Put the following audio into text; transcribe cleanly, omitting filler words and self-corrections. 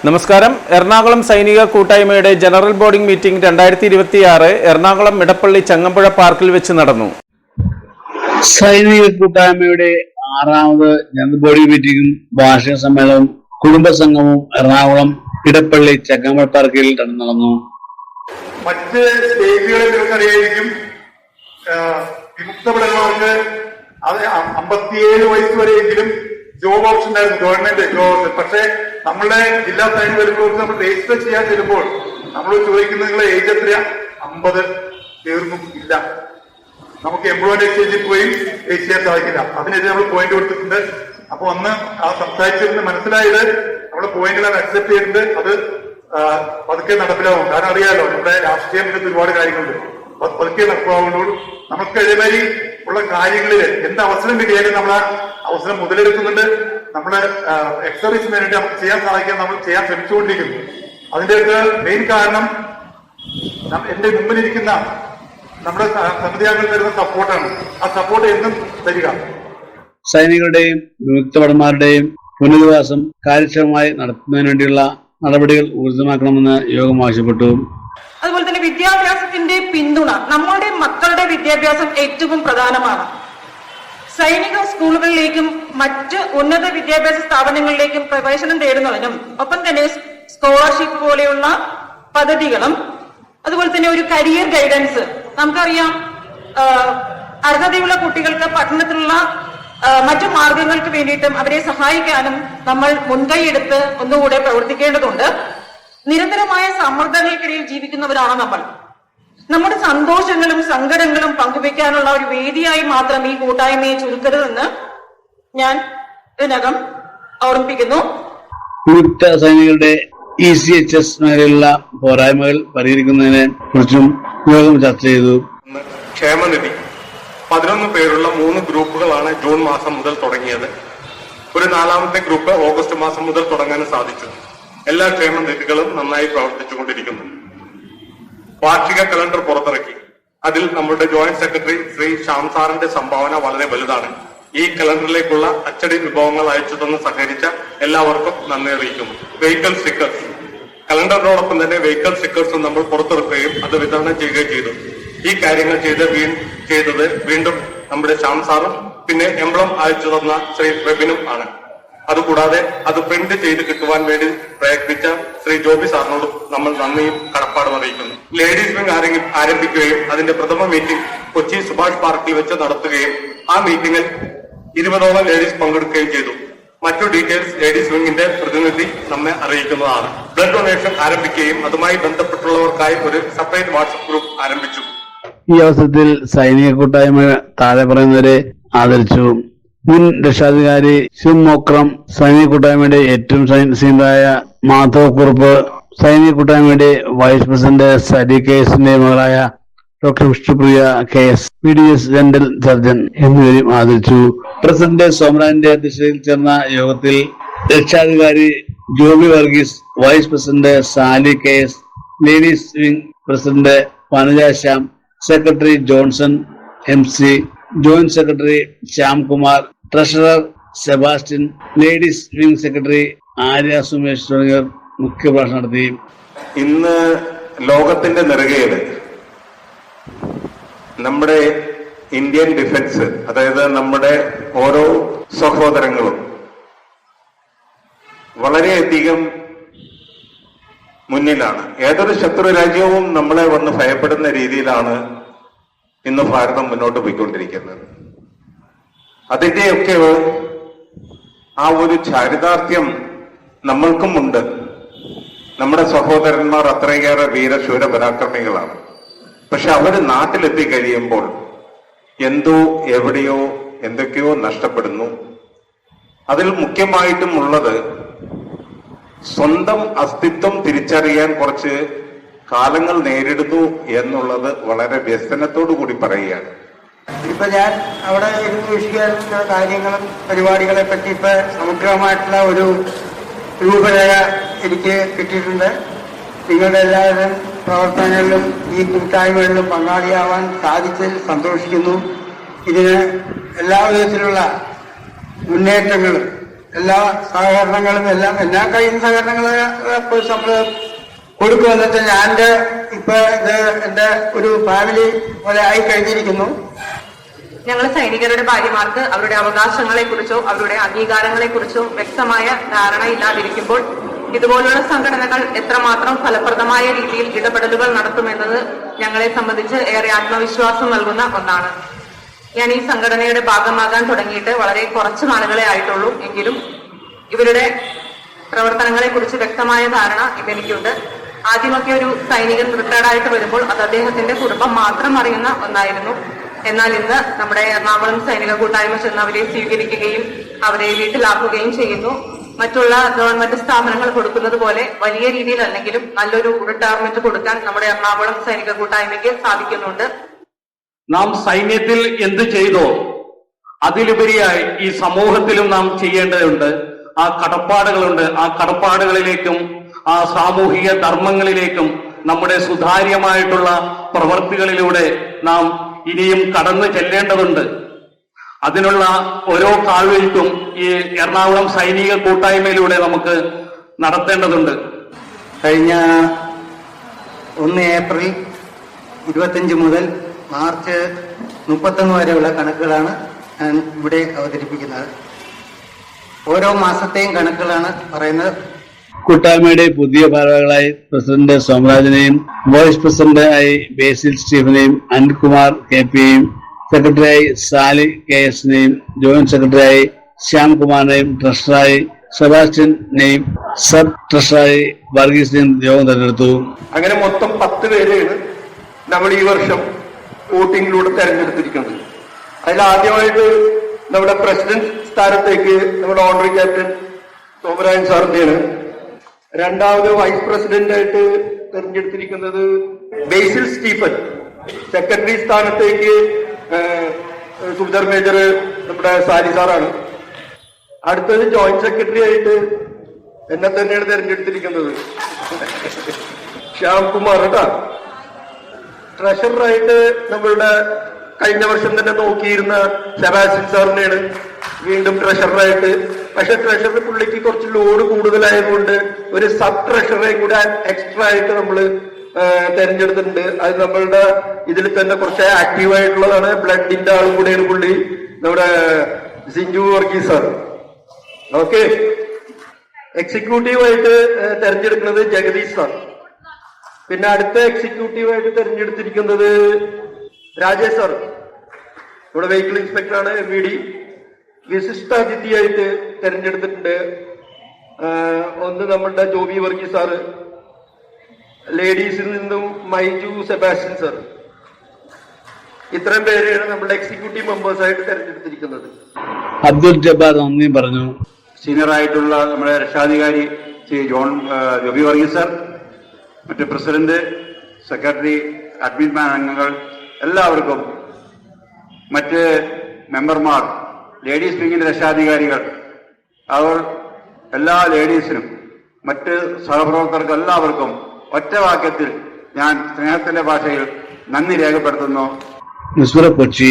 നമസ്കാരം. എറണാകുളം സൈനിക കൂട്ടായ്മയുടെ general body meeting 2026 Ernakulam Edappally Changampuzha പാർക്കിൽ വെച്ച് നടന്നു. സൈനിക കൂട്ടായ്മയുടെ 6ാമത് ജനറൽ ബോഡി മീറ്റിംഗും വാർഷിക സമ്മേളനവും കുടുംബസംഗമവും എറണാകുളം ഇടപ്പള്ളി ചങ്ങമ്പുഴ പാർക്കിൽ നടന്നു. മറ്റ് സ്റ്റേറ്റുകളിൽ നിങ്ങൾക്കറിയായിരിക്കും, വിമുക്ത ഭടന്മാർക്ക് 57 വയസ്സ് വരെയെങ്കിലും ജോബ് ഓപ്ഷൻ ഉണ്ടായിരുന്നു, ഗവൺമെന്റ് ജോബ്. പക്ഷേ നമ്മുടെ ജില്ലാ സൈനിക വെൽഫെയർ നമ്മൾ രജിസ്റ്റർ ചെയ്യാൻ ചെല്ലുമ്പോൾ നമ്മൾ ചോദിക്കുന്നത് നിങ്ങളെ ഏജ് എത്രയാ? 50 തീർന്നും ഇല്ല. നമുക്ക് എംപ്ലോയ്മെന്റ് എക്സ്ചേഞ്ചിൽ പോയി രജിസ്റ്റർ ചെയ്യാൻ സാധിക്കില്ല. അതിനെതിരെ നമ്മൾ പോയിന്റ് കൊടുത്തിട്ടുണ്ട്. അപ്പൊ അന്ന് ആ സംസാരിച്ചിരുന്ന് മനസ്സിലായത് നമ്മുടെ പോയിന്റുകൾ അക്സെപ്റ്റ് ചെയ്തിട്ടുണ്ട്. അത് പതുക്കെ നടപ്പിലാവും. കാരണം അറിയാലോ, നമ്മുടെ രാഷ്ട്രീയം ഇന്നത്തെ ഒരുപാട് കാര്യങ്ങളുണ്ട്. പതുക്കെ നടപ്പാവുന്നതോട് നമുക്ക് ഇതേമാതിരി ഉള്ള കാര്യങ്ങളിൽ എന്ത് അവസരം കിട്ടിയാലും നമ്മൾ ആ അവസരം മുതലെടുക്കുന്നുണ്ട്. നമ്മുടെ എക്സർവീസിന് വേണ്ടി നമുക്ക് ചെയ്യാൻ സാധിക്കാൻ നമ്മൾ ചെയ്യാൻ ശ്രമിച്ചുകൊണ്ടിരിക്കുന്നു. അതിന്റെയൊക്കെ മെയിൻ കാരണം എന്റെ മുമ്പിലിരിക്കുന്ന നമ്മുടെ സമിതിയാംഗങ്ങൾ തരുന്ന സപ്പോർട്ടാണ്. ആ സപ്പോർട്ട് എന്നും തരിക. സൈനികരുടെയും വിമുക്ത ഭടന്മാരുടെയും പുനരധിവാസം കാര്യക്ഷമമായി നടത്തുന്നതിന് വേണ്ടിയുള്ള നടപടികൾ ഊർജിതമാക്കണമെന്ന് യോഗം ആവശ്യപ്പെട്ടു. അതുപോലെ തന്നെ വിദ്യാഭ്യാസത്തിന്റെ പിന്തുണ, നമ്മളുടെ മക്കളുടെ വിദ്യാഭ്യാസം ഏറ്റവും പ്രധാനമാണ്. സൈനിക സ്കൂളുകളിലേക്കും മറ്റ് ഉന്നത വിദ്യാഭ്യാസ സ്ഥാപനങ്ങളിലേക്കും പ്രവേശനം തേടുന്നതിനും ഒപ്പം തന്നെ സ്കോളർഷിപ്പ് പോലെയുള്ള പദ്ധതികളും അതുപോലെ തന്നെ ഒരു കരിയർ ഗൈഡൻസ്. നമുക്കറിയാം, അർഹതയുള്ള കുട്ടികൾക്ക് പഠനത്തിലുള്ള മറ്റു മാർഗങ്ങൾക്ക് വേണ്ടിയിട്ടും അവരെ സഹായിക്കാനും നമ്മൾ മുൻകൈയെടുത്ത് ഒന്നുകൂടെ പ്രവർത്തിക്കേണ്ടതുണ്ട്. നിരന്തരമായ സമ്മർദ്ദങ്ങൾക്കിടയിൽ ജീവിക്കുന്നവരാണ് നമ്മൾ. നമ്മുടെ സന്തോഷങ്ങളും സങ്കടങ്ങളും പങ്കുവെക്കാനുള്ള ഒരു വേദിയായി മാത്രം ഈ കൂട്ടായ്മയെ ചുരുക്കരുതെന്ന് ഞാൻ ഇതിനകം ഓർമ്മിപ്പിക്കുന്നു. വിമുക്ത സൈനികരുടെ ECHS മേഖലയിലുള്ള പോരായ്മകൾ പരിഹരിക്കുന്നതിനെ കുറിച്ചും യോഗം ചർച്ച ചെയ്തു. ക്ഷേമനിധി 11 പേരുള്ള 3 ഗ്രൂപ്പുകളാണ് ജൂൺ മാസം മുതൽ തുടങ്ങിയത്. ഒരു 4ാമത്തെ ഗ്രൂപ്പ് ഓഗസ്റ്റ് മാസം മുതൽ തുടങ്ങാൻ സാധിച്ചു. എല്ലാ ക്ഷേമനിധികളും നന്നായി പ്രവർത്തിച്ചുകൊണ്ടിരിക്കുന്നു. വാർഷിക കലണ്ടർ പുറത്തിറക്കി. അതിൽ നമ്മുടെ ജോയിന്റ് സെക്രട്ടറി ശ്രീ ശ്യാം സാറിന്റെ സംഭാവന വളരെ വലുതാണ്. ഈ കലണ്ടറിലേക്കുള്ള അച്ചടി വിഭവങ്ങൾ അയച്ചു തന്ന് സഹകരിച്ച എല്ലാവർക്കും നന്ദി അറിയിക്കുന്നു. വെഹിക്കിൾ സ്റ്റിക്കേഴ്സ്, കലണ്ടറിനോടൊപ്പം തന്നെ വെഹിക്കിൾ സ്റ്റിക്കേഴ്സും നമ്മൾ പുറത്തിറക്കുകയും അത് വിതരണം ചെയ്യുകയും ചെയ്തു. ഈ കാര്യങ്ങൾ ചെയ്തത് വീണ്ടും നമ്മുടെ ശ്യാം സാറും പിന്നെ എംബ്ലം അയച്ചു തന്ന ശ്രീ പ്രബിനും ആണ്. അതുകൂടാതെ അത് പ്രിന്റ് ചെയ്ത് കിട്ടുവാൻ വേണ്ടി പ്രയത്നിച്ച ശ്രീ ജോബി സാറിനോടും നമ്മൾ നന്ദിയും കടപ്പാടും അറിയിക്കുന്നു. ലേഡീസ് വിംഗ് ആരംഭിക്കുകയും അതിന്റെ പ്രഥമ മീറ്റിംഗ് കൊച്ചി സുഭാഷ് പാർക്കിൽ വെച്ച് നടത്തുകയും ആ മീറ്റിംഗിൽ 20ഓളം ലേഡീസ് പങ്കെടുക്കുകയും ചെയ്തു. മറ്റു ഡീറ്റെയിൽസ് ലേഡീസ് വിംഗിന്റെ പ്രതിനിധി നമ്മെ അറിയിക്കുന്നതാണ്. ബ്ലഡ് ഡൊണേഷൻ ആരംഭിക്കുകയും അതുമായി ബന്ധപ്പെട്ടുള്ളവർക്കായി ഒരു സെപ്പറേറ്റ് വാട്സ്ആപ്പ് ഗ്രൂപ്പ് ആരംഭിച്ചു. ഈ അവസരത്തിൽ സൈനിക കൂട്ടായ്മ താഴെ പറയുന്നവരെ ആദരിച്ചു. മുൻ രക്ഷാധികാരി ശിവമോക്രം, സൈനിക കൂട്ടായ്മയുടെ ഏറ്റവും സീനിയറായ മാധവ് കുറുപ്പ്, സൈനിക കൂട്ടായ്മയുടെ വൈസ് പ്രസിഡന്റ് സരി കേസിന്റെ മകളായ doctor Vishnupriya KS, PDS general surgeon എന്നിവരെയും ആദരിച്ചു. പ്രസിഡന്റ് സോമരാജിന്റെ അധ്യക്ഷതയിൽ ചേർന്ന യോഗത്തിൽ രക്ഷാധികാരി Joby Varghese, vice president Sally KS, ladies wing president Vanaja Shyam, secretary Johnson MC, joint secretary Shyamkumar, treasurer Sebastian, ladies wing secretary Arya Sumesh തുടങ്ങിയവർ മുഖ്യപ്രഭാഷണം നടത്തി. ഇന്ന് ലോകത്തിന്റെ നെറുകയില് നമ്മുടെ ഇന്ത്യൻ ഡിഫൻസ്, അതായത് നമ്മുടെ ഓരോ സഹോദരങ്ങളും വളരെയധികം മുന്നിലാണ്. ഏതൊരു ശത്രു രാജ്യവും നമ്മളെ വന്ന് ഭയപ്പെടുന്ന രീതിയിലാണ് ഇന്ന് ഭാരതം മുന്നോട്ട് പോയിക്കൊണ്ടിരിക്കുന്നത്. അതിന്റെയൊക്കെ ആ ഒരു ചാരിതാർത്ഥ്യം നമ്മൾക്കും ഉണ്ട്. നമ്മുടെ സഹോദരന്മാർ അത്രയേറെ വീരശൂര പരാക്രമികളാണ്. പക്ഷെ അവര് നാട്ടിലെത്തി കഴിയുമ്പോൾ എന്തോ എവിടെയോ എന്തൊക്കെയോ നഷ്ടപ്പെടുന്നു. അതിൽ മുഖ്യമായിട്ടും ഉള്ളത് സ്വന്തം അസ്തിത്വം തിരിച്ചറിയാൻ കുറച്ച് കാലങ്ങൾ നേരിടുന്നു എന്നുള്ളത് വളരെ വ്യസനത്തോടു കൂടി പറയുകയാണ്. ഇപ്പൊ ഞാൻ അവിടെ ഇരുന്ന് വീക്ഷിക്കാനുള്ള കാര്യങ്ങളും പരിപാടികളെ പറ്റി ഇപ്പൊ സമഗ്രമായിട്ടുള്ള ഒരു രൂപരേഖ എനിക്ക് കിട്ടിയിട്ടുണ്ട്. നിങ്ങളുടെ എല്ലാവരും പ്രവർത്തനങ്ങളിലും ഈ കൂട്ടായ്മകളിലും പങ്കാളിയാവാൻ സാധിച്ചതിൽ സന്തോഷിക്കുന്നു. ഇതിന് എല്ലാ വിധത്തിലുള്ള മുന്നേറ്റങ്ങളും എല്ലാ സഹകരണങ്ങളും എല്ലാം കഴിയുന്ന സഹകരണങ്ങൾ നമ്മൾ കൊടുക്കും. എന്നിട്ട് ഞാൻ ഇപ്പൊ ഇത് എന്റെ ഒരു ഫാമിലി പോലെ ആയി കഴിഞ്ഞിരിക്കുന്നു. ഞങ്ങൾ സൈനികരുടെ ഭാര്യമാർക്ക് അവരുടെ അവകാശങ്ങളെ കുറിച്ചോ അവരുടെ അംഗീകാരങ്ങളെ കുറിച്ചോ വ്യക്തമായ ധാരണ ഇല്ലാതിരിക്കുമ്പോൾ ഇതുപോലുള്ള സംഘടനകൾ എത്രമാത്രം ഫലപ്രദമായ രീതിയിൽ ഇടപെടലുകൾ നടത്തുമെന്നത് ഞങ്ങളെ സംബന്ധിച്ച് ഏറെ ആത്മവിശ്വാസം നൽകുന്ന ഒന്നാണ്. ഞാൻ ഈ സംഘടനയുടെ ഭാഗമാകാൻ തുടങ്ങിയിട്ട് വളരെ കുറച്ച് നാളുകളെ ആയിട്ടുള്ളൂ. എങ്കിലും ഇവരുടെ പ്രവർത്തനങ്ങളെ കുറിച്ച് വ്യക്തമായ ധാരണ ഇതെനിക്കുണ്ട്. ആദ്യമൊക്കെ ഒരു സൈനികൻ റിട്ടയർഡായിട്ട് വരുമ്പോൾ അത് അദ്ദേഹത്തിന്റെ കുടുംബം മാത്രം അറിയുന്ന ഒന്നായിരുന്നു. എന്നാൽ ഇന്ന് നമ്മുടെ എറണാകുളം സൈനിക കൂട്ടായ്മ ചെന്ന് അവരെ സ്വീകരിക്കുകയും അവരെ വീട്ടിലാക്കുകയും ചെയ്യുന്നു. മറ്റുള്ള ഗവൺമെന്റ് സ്ഥാപനങ്ങൾ കൊടുക്കുന്നത് പോലെ വലിയ രീതിയിലല്ലെങ്കിലും നല്ലൊരു റിട്ടയർമെന്റ് കൊടുക്കാൻ നമ്മുടെ എറണാകുളം സൈനിക കൂട്ടായ്മയ്ക്ക് സാധിക്കുന്നുണ്ട്. നാം സൈന്യത്തിൽ എന്ത് ചെയ്തോ അതിലുപരിയായി ഈ സമൂഹത്തിലും നാം ചെയ്യേണ്ടതുണ്ട്. ആ കടപ്പാടുകളുണ്ട്. ആ കടപ്പാടുകളിലേക്കും ആ സാമൂഹിക ധർമ്മങ്ങളിലേക്കും നമ്മുടെ സുതാര്യമായിട്ടുള്ള പ്രവൃത്തികളിലൂടെ നാം ഇനിയും കടന്നു ചെല്ലേണ്ടതുണ്ട്. അതിനുള്ള ഓരോ കാൽവെയ്ത്തും ഈ എറണാകുളം സൈനിക കൂട്ടായ്മയിലൂടെ നമുക്ക് നടത്തേണ്ടതുണ്ട്. കഴിഞ്ഞ 1 ഏപ്രിൽ 25 മുതൽ മാർച്ച് 31 വരെയുള്ള കണക്കുകളാണ് ഞാൻ ഇവിടെ അവതരിപ്പിക്കുന്നത്. ഓരോ മാസത്തെയും കണക്കുകളാണ് പറയുന്നത്. കൂട്ടായ്മയുടെ പുതിയ ഭാരവാഹികളായി പ്രസിഡന്റ് സോമരാജനെയും വൈസ് പ്രസിഡന്റായി ബേസിൽ സ്റ്റീഫനെയും അനിൽകുമാർ KPയെയും സെക്രട്ടറിയായി സാലി KSനെയും ജോയിന്റ് സെക്രട്ടറിയായി ശ്യാംകുമാറിനെയും ട്രഷററായി സെബാസ്റ്റ്യനെയും സബ് ട്രഷററായി വർഗീസിനെയും യോഗം തെരഞ്ഞെടുത്തു. അങ്ങനെ മൊത്തം 10 പേരെയാണ് നമ്മൾ ഈ വർഷം വോട്ടിങ്ങിലൂടെ തെരഞ്ഞെടുത്തിരിക്കുന്നത്. അതിൽ ആദ്യമായിട്ട് നമ്മുടെ പ്രസിഡന്റ് സ്ഥാനത്തേക്ക് നമ്മുടെ ഓണറി ക്യാപ്റ്റൻ സോമരാജൻ സാറിന്റെയാണ്. രണ്ടാമത് വൈസ് പ്രസിഡന്റായിട്ട് തെരഞ്ഞെടുത്തിരിക്കുന്നത് ബേസിൽ സ്റ്റീഫൻ. സെക്രട്ടറി സ്ഥാനത്തേക്ക് സുബിദർ മേജർ നമ്മുടെ സാലി സാറാണ്. അടുത്തത് ജോയിന്റ് സെക്രട്ടറി ആയിട്ട് എന്നെ തന്നെയാണ് തെരഞ്ഞെടുത്തിരിക്കുന്നത്, ശ്യാംകുമാർ കേട്ടാ. ട്രഷററായിട്ട് നമ്മളുടെ കഴിഞ്ഞ വർഷം തന്നെ നോക്കിയിരുന്ന സെബാസ്റ്റ്യൻ സാറിനെയാണ് വീണ്ടും ട്രഷററായിട്ട്. പക്ഷെ ട്രഷറർ പുള്ളിക്ക് കുറച്ച് ലോഡ് കൂടുതലായതുകൊണ്ട് ഒരു സബ് ട്രഷറേയും കൂടെ എക്സ്ട്രാ ആയിട്ട് നമ്മൾ തെരഞ്ഞെടുത്തിട്ടുണ്ട്. അത് നമ്മളുടെ ഇതിൽ തന്നെ കുറച്ച് ആക്റ്റീവായിട്ടുള്ളതാണ്. ബ്ലഡിന്റെ ആളും കൂടെയാണ് പുള്ളി, നമ്മുടെ സിഞ്ചു വർഗീസ് സാർ. ഓക്കെ. എക്സിക്യൂട്ടീവായിട്ട് തെരഞ്ഞെടുക്കുന്നത് ജഗദീഷ് സാർ. പിന്നെ അടുത്ത എക്സിക്യൂട്ടീവായിട്ട് തെരഞ്ഞെടുത്തിരിക്കുന്നത് രാജേഷ് സാർ, ഇവിടെ വെഹിക്കിൾ ഇൻസ്പെക്ടറാണ്, MVD. വിശിഷ്ടാതിഥിയായിട്ട് തെരഞ്ഞെടുത്തിട്ടുണ്ട് ഒന്ന് നമ്മളുടെ ജോബി വർഗീസ് സാറ്. ലേഡീസിൽ നിന്നും മൈജു സെബാസ്റ്റ്യൻ സാർ. ഇത്രയും പേരെയാണ് നമ്മുടെ എക്സിക്യൂട്ടീവ് മെമ്പേഴ്സായിട്ട് തെരഞ്ഞെടുത്തിരിക്കുന്നത്. അബ്ദുൽ ജബ്ബാർ നന്ദി പറഞ്ഞു. സീനിയറായിട്ടുള്ള നമ്മുടെ രക്ഷാധികാരി ശ്രീ ജോബി വർഗീസ് സാർ, മറ്റ് പ്രസിഡന്റ്, സെക്രട്ടറി, അഡ്മിൻ അംഗങ്ങൾ എല്ലാവർക്കും, മറ്റ് മെമ്പർമാർ, ലേഡീസ് വിങ്ങിന്റെ രക്ഷാധികാരികൾ, അവർ എല്ലാ ലേഡീസിനും മറ്റ് സഹപ്രവർത്തകർക്കും എല്ലാവർക്കും ഒറ്റ വാക്യത്തിൽ ഞാൻ സ്നേഹത്തിന്റെ ഭാഷയിൽ നന്ദി രേഖപ്പെടുത്തുന്നു. കൊച്ചി.